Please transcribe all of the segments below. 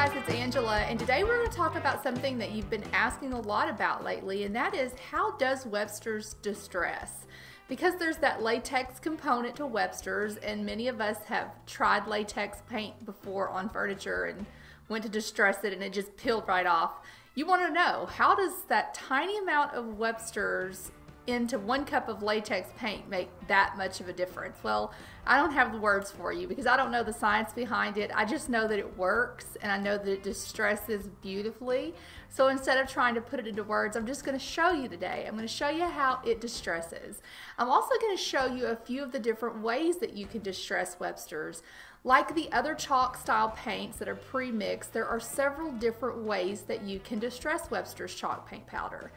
guys, it's Angela, and today we're going to talk about something that you've been asking a lot about lately, and that is, how does Websters distress? Because there's that latex component to Websters, and many of us have tried latex paint before on furniture and went to distress it and it just peeled right off. You want to know, how does that tiny amount of Websters into 1 cup of latex paint make that much of a difference? Well, I don't have the words for you because I don't know the science behind it. I just know that it works, and I know that it distresses beautifully. So instead of trying to put it into words, I'm just going to show you today. I'm going to show you how it distresses. I'm also going to show you a few of the different ways that you can distress Websters. Like the other chalk style paints that are pre-mixed, there are several different ways that you can distress Webster's chalk paint powder.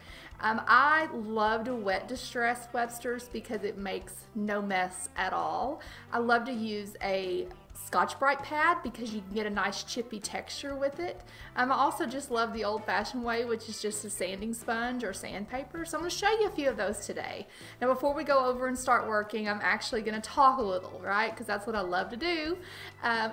I love to wet distress Webster's because it makes no mess at all. I love to use a Scotch-Brite pad because you can get a nice chippy texture with it. I also just love the old-fashioned way, which is just a sanding sponge or sandpaper. So I'm going to show you a few of those today. Now before we go over and start working, I'm actually going to talk a little, right? Because that's what I love to do.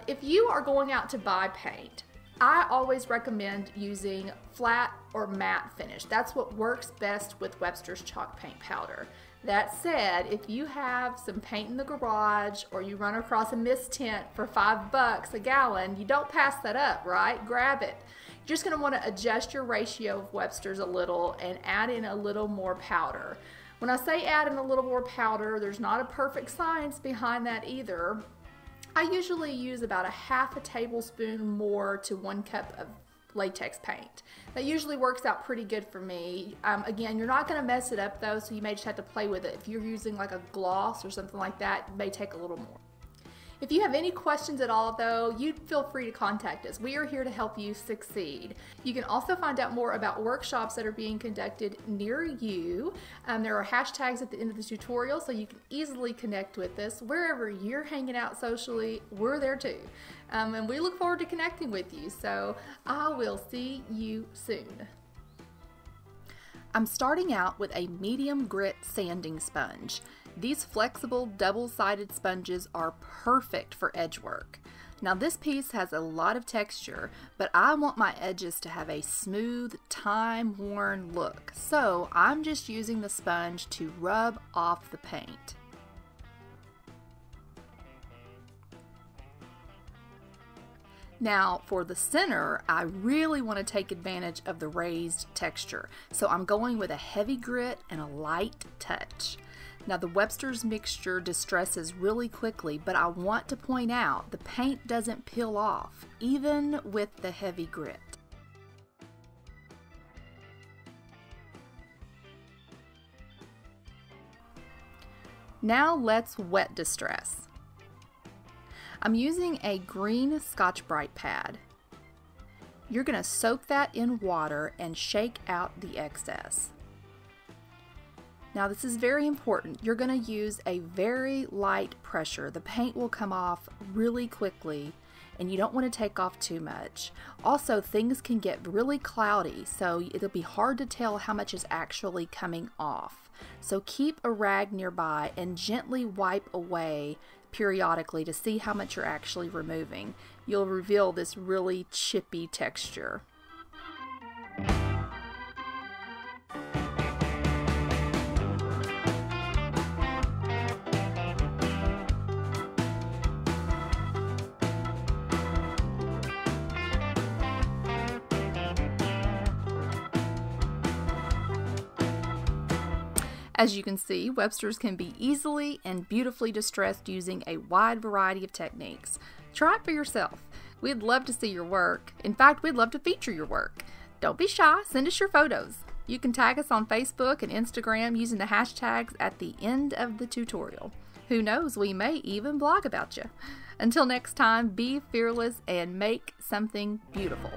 If you are going out to buy paint, I always recommend using flat or matte finish. That's what works best with Webster's chalk paint powder. That said, if you have some paint in the garage or you run across a mist tint for $5 a gallon, you don't pass that up, right? Grab it. You're just going to want to adjust your ratio of Webster's a little and add in a little more powder. When I say add in a little more powder, there's not a perfect science behind that either. I usually use about ½ a tablespoon more to 1 cup of latex paint. That usually works out pretty good for me. Again, you're not going to mess it up though, so you may just have to play with it. If you're using like a gloss or something like that, it may take a little more. If you have any questions at all though, you feel free to contact us. We are here to help you succeed. You can also find out more about workshops that are being conducted near you. There are hashtags at the end of the tutorial so you can easily connect with us. Wherever you're hanging out socially, we're there too. And we look forward to connecting with you. So I will see you soon. I'm starting out with a medium grit sanding sponge. These flexible double-sided sponges are perfect for edge work. Now this piece has a lot of texture, but I want my edges to have a smooth, time-worn look, so I'm just using the sponge to rub off the paint. Now for the center, I really want to take advantage of the raised texture, so I'm going with a heavy grit and a light touch. Now the Webster's mixture distresses really quickly, but I want to point out the paint doesn't peel off, even with the heavy grit. Now let's wet distress. I'm using a green Scotch-Brite pad. You're going to soak that in water and shake out the excess. Now this is very important. You're going to use a very light pressure. The paint will come off really quickly and you don't want to take off too much. Also, things can get really cloudy, so it'll be hard to tell how much is actually coming off. So keep a rag nearby and gently wipe away periodically to see how much you're actually removing. You'll reveal this really chippy texture. As you can see, Webster's can be easily and beautifully distressed using a wide variety of techniques. Try it for yourself. We'd love to see your work. In fact, we'd love to feature your work. Don't be shy, send us your photos. You can tag us on Facebook and Instagram using the hashtags at the end of the tutorial. Who knows, we may even blog about you. Until next time, be fearless and make something beautiful.